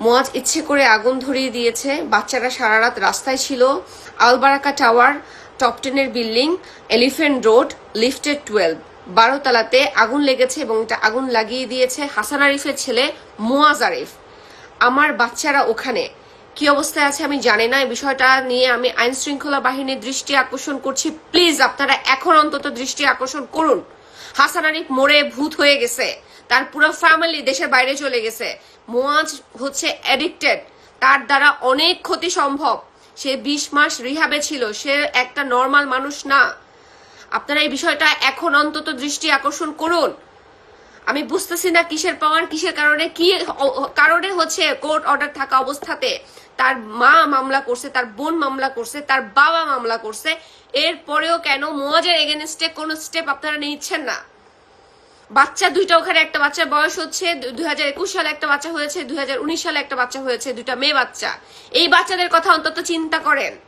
মুয়াজ ইচ্ছে করে আগুন ধরিয়ে দিয়েছে। বাচ্চারা সারা রাত রাস্তায় ছিল। Albaraka tower, top 10 building, elephant road, lifted 12, 12 তলাতে আগুন লেগেছে এবং এটা আগুন লাগিয়ে দিয়েছে হাসান আরিফের ছেলে মুয়াজ আরিফ। আমার বাচ্চারা ওখানে কি অবস্থায় আছে আমি জানি না। এই বিষয়টা নিয়ে আমি আইন শৃঙ্খলা বাহিনীর দৃষ্টি আকর্ষণ করছি। প্লিজ আপনারা এখন অন্তত দৃষ্টি আকর্ষণ করুন। হাসান আরিফ মরে ভূত হয়ে গেছে, তার পুরো ফ্যামিলি দেশের বাইরে চলে গেছে। মুয়াজ হচ্ছে অ্যাডিক্টেড, তার দ্বারা অনেক ক্ষতি সম্ভব। সে 20 মাস রিহাবে ছিল, সে একটা নর্মাল মানুষ না। আপনারা এই বিষয়টা এখন অন্তত দৃষ্টি আকর্ষণ করুন। আমি বুঝতেছি না কিসের পাওয়ার, কিসের কারণে, কি কারণে হচ্ছে কোর্ট অর্ডার থাকা অবস্থাতে তার মা মামলা করছে, তার বোন মামলা করছে, তার বাবা মামলা করছে, এরপরেও কেন মুয়াজের এগেনস্টে কোনো স্টেপ আপনারা নিচ্ছেন না? বাচ্চা দুইটা, ওখানে একটা বাচ্চার বয়স হচ্ছে 2021 সালে একটা বাচ্চা হয়েছে, 2019 সালে একটা বাচ্চা হয়েছে, দুইটা মেয়ে বাচ্চা। এই বাচ্চাদের কথা অন্তত চিন্তা করেন।